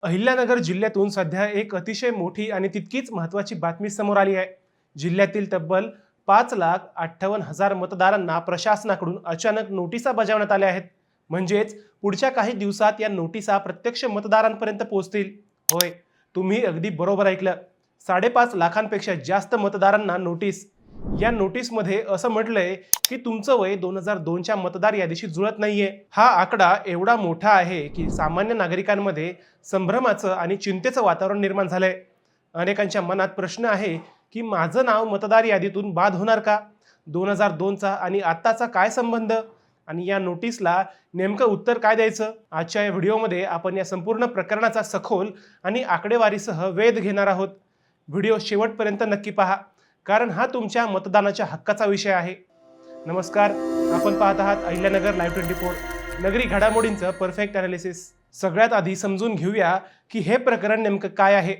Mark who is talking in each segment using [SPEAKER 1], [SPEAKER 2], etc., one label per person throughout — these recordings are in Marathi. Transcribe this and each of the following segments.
[SPEAKER 1] अहिल्यानगर जिल्ह्यातून सध्या एक अतिशय मोठी आणि तितकीच महत्त्वाची बातमी समोर आली आहे। जिल्ह्यातील तब्बल 5,58,000 मतदारांना प्रशासनाकडून अचानक नोटिसा बजावण्यात आल्या आहेत। म्हणजेच पुढच्या काही दिवसात या नोटिसा प्रत्यक्ष मतदारांपर्यंत पोहोचतील। होय, तुम्ही अगदी बरोबर ऐकलं। 5.5 लाखांपेक्षा जास्त मतदारांना नोटीस। या नोटीसमध्ये असं म्हटलंय की तुमचं वय 2002च्या मतदार यादीशी जुळत नाहीये। हा आकडा एवढा मोठा आहे की सामान्य नागरिकांमध्ये संभ्रमाचं आणि चिंतेचं वातावरण निर्माण झालंय। अनेकांच्या मनात प्रश्न आहे की माझं नाव मतदार यादीतून बाद होणार का? 2002चा आणि आत्ताचा काय संबंध? आणि या नोटीसला नेमकं उत्तर काय द्यायचं? आजच्या या व्हिडिओमध्ये आपण या संपूर्ण प्रकरणाचा सखोल आणि आकडेवारीसह वेध घेणार आहोत। व्हिडिओ शेवटपर्यंत नक्की पहा, कारण हा तुमच्या मतदानाच्या हक्काचा विषय आहे। नमस्कार, आपण पाहत आहात अहिल्यानगर लाईव्ह 24, नगरी घडामोडींचं परफेक्ट अनालिसिस। सगळ्यात आधी समजून घेऊया की हे प्रकरण नेमकं काय आहे।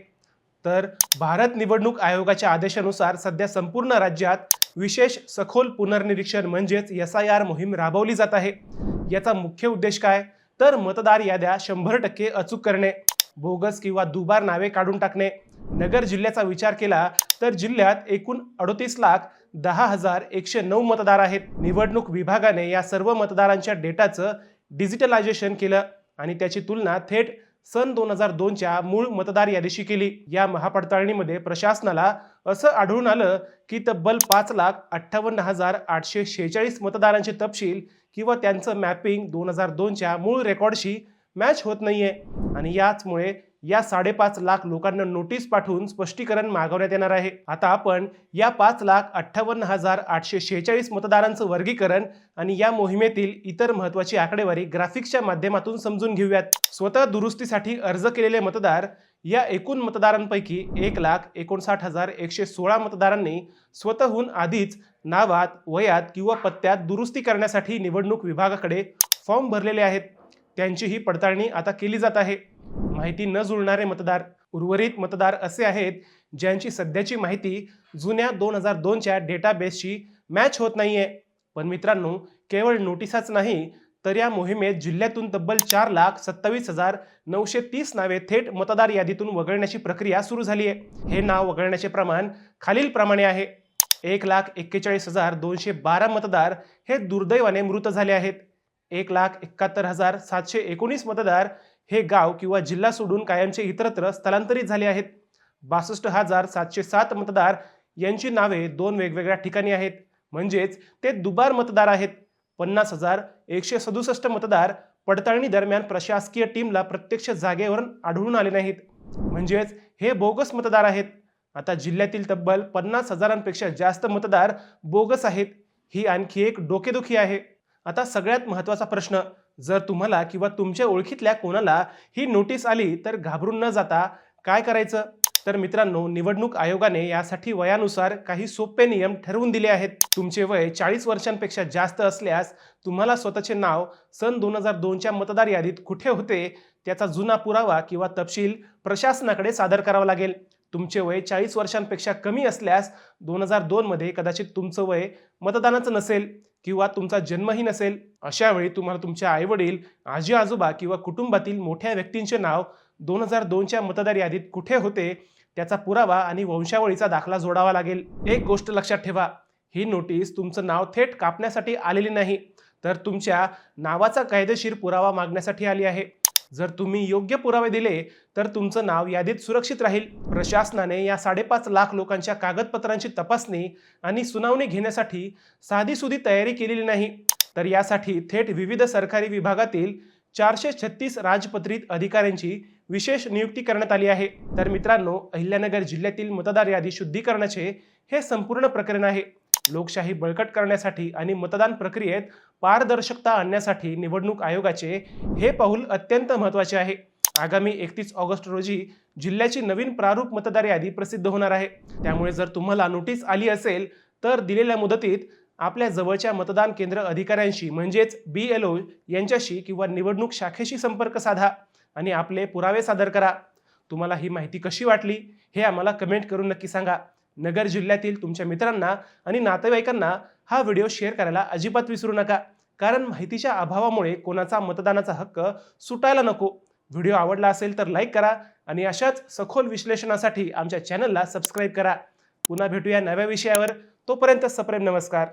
[SPEAKER 1] तर भारत निवडणूक आयोगाच्या आदेशानुसार सध्या संपूर्ण राज्यात विशेष सखोल पुनर्निरीक्षण म्हणजेच SIR मोहीम राबवली जात आहे। याचा मुख्य उद्देश काय? तर मतदार याद्या 100% अचूक करणे, बोगस किंवा दुबार नावे काढून टाकणे। नगर जिल्ह्याचा विचार केला तर जिल्ह्यात एकूण 38,10,109 मतदार आहेत। निवडणूक विभागाने या सर्व मतदारांच्या डेटाचं डिजिटलायझेशन केलं आणि त्याची तुलना थेट सन 2002च्या मूळ मतदार यादीशी केली। या महापडताळणीमध्ये प्रशासनाला असं आढळून आलं की तब्बल 5,58,846 मतदारांचे तपशील किंवा त्यांचं मॅपिंग 2002च्या मूळ रेकॉर्डशी मॅच होत नाहीये आणि याचमुळे या 5.5 लाख लोकांना नोटीस पाठवून स्पष्टीकरण मागवण्यात येणार आहे। आता आपण या 5,58,846 मतदारांचं वर्गीकरण आणि या मोहिमेतील इतर महत्त्वाची आकडेवारी ग्राफिक्सच्या माध्यमातून समजून घेऊयात। स्वतः दुरुस्तीसाठी अर्ज केलेले मतदार या एकूण मतदारांपैकी 1,59,116 मतदारांनी स्वतःहून आधीच नावात, वयात किंवा पत्त्यात दुरुस्ती करण्यासाठी निवडणूक विभागाकडे फॉर्म भरलेले आहेत। त्यांची ही पडताळणी आता केली जात आहे। माहिती न जुळणारे मतदार, उर्वरित मतदार असे आहेत ज्यांची सध्याची माहिती जुन्या 2002च्या डेटाबेसशी मॅच होत नाहीये। पण मित्रांनो, केवळ नोटिसाच नाही तर या मोहिमेत जिल्ह्यातून तब्बल 4,27,930 नावे थेट मतदार यादीतून वगळण्याची प्रक्रिया सुरू झाली आहे। हे नाव वगळण्याचे प्रमाण खालील प्रमाणे आहे। 1,41,212 मतदार हे दुर्दैवाने मृत झाले आहेत। 1,71,719 मतदार हे गाव किंवा जिल्हा सोडून कायमचे इतरत्र स्थलांतरित झाले आहेत। 62,707 मतदार यांची नावे 2 वेगवेगळ्या ठिकाणी आहेत, म्हणजेच ते दुबार मतदार आहेत। 50,167 मतदार पडताळणी दरम्यान प्रशासकीय टीमला प्रत्यक्ष जागेवर आढळून आले नाहीत, म्हणजेच हे बोगस मतदार आहेत। आता जिल्ह्यातील तब्बल 50,000पेक्षा जास्त मतदार बोगस आहेत। ही आणखी एक डोकेदुखी आहे। आता सगळ्यात महत्त्वाचा प्रश्न, जर तुम्हाला किंवा तुमच्या ओळखीतल्या कोणाला ही नोटीस आली तर घाबरून न जाता काय करायचं? तर मित्रांनो, निवडणूक आयोगाने यासाठी वयानुसार काही सोपे नियम ठरवून दिले आहेत। तुमचे वय 40 वर्षांपेक्षा जास्त असल्यास तुम्हाला स्वतःचे नाव सन 2002च्या मतदार यादीत कुठे होते त्याचा जुना पुरावा किंवा तपशील प्रशासनाकडे सादर करावा लागेल। तुमचे वय 40 वर्षांपेक्षा कमी असल्यास 2002 मध्ये कदाचित तुमचं वय मतदानाचं नसेल किंवा तुमचा जन्मही नसेल। अशा वेळी तुम्हाला तुमच्या आईवडील, आजी आजोबा किंवा कुटुंबातील मोठ्या व्यक्तींचे नाव 2002च्या मतदार यादीत कुठे होते त्याचा पुरावा आणि वंशावळीचा दाखला जोडावा लागेल। एक गोष्ट लक्षात ठेवा, ही नोटीस तुमचं नाव थेट कापण्यासाठी आलेली नाही, तर तुमच्या नावाचा कायदेशीर पुरावा मागण्यासाठी आली आहे। जर तुम्ही योग्य पुरावे दिले तर तुमचं नाव यादीत सुरक्षित राहील। प्रशासनाने या 5.5 लाख लोकांच्या कागदपत्रांची तपासणी आणि सुनावणी घेण्यासाठी साधीसुधी तयारी केलेली नाही, तर यासाठी थेट विविध सरकारी विभागातील 436 राजपत्रित अधिकाऱ्यांची विशेष नियुक्ती करण्यात आली आहे। तर मित्रांनो, अहिल्यानगर जिल्ह्यातील मतदार यादी शुद्धीकरणाचे हे संपूर्ण प्रकरण आहे। लोकशाही बळकट करण्यासाठी आणि मतदान प्रक्रियेत पारदर्शकता आणण्यासाठी निवडणूक आयोगाचे हे पाऊल अत्यंत महत्त्वाचे आहे। आगामी 31 ऑगस्ट रोजी जिल्ह्याची नवीन प्रारूप मतदार यादी प्रसिद्ध होणार आहे। त्यामुळे जर तुम्हाला नोटीस आली असेल तर दिलेल्या मुदतीत आपल्या जवळच्या मतदान केंद्र अधिकाऱ्यांशी म्हणजेच BLO यांच्याशी किंवा निवडणूक शाखेशी संपर्क साधा आणि आपले पुरावे सादर करा। तुम्हाला ही माहिती कशी वाटली हे आम्हाला कमेंट करून नक्की सांगा। नगर जिल्ह्यातील तुमच्या मित्रांना आणि नातेवाईकांना हा व्हिडिओ शेअर करायला अजिबात विसरू नका, कारण माहितीच्या अभावामुळे कोणाचा मतदानाचा हक्क सुटायला नको। व्हिडिओ आवडला असेल तर लाईक करा आणि अशाच सखोल विश्लेषणासाठी आमच्या चॅनलला सबस्क्राईब करा. पुन्हा भेटूया नव्या विषयावर. तोपर्यंत सप्रेम नमस्कार.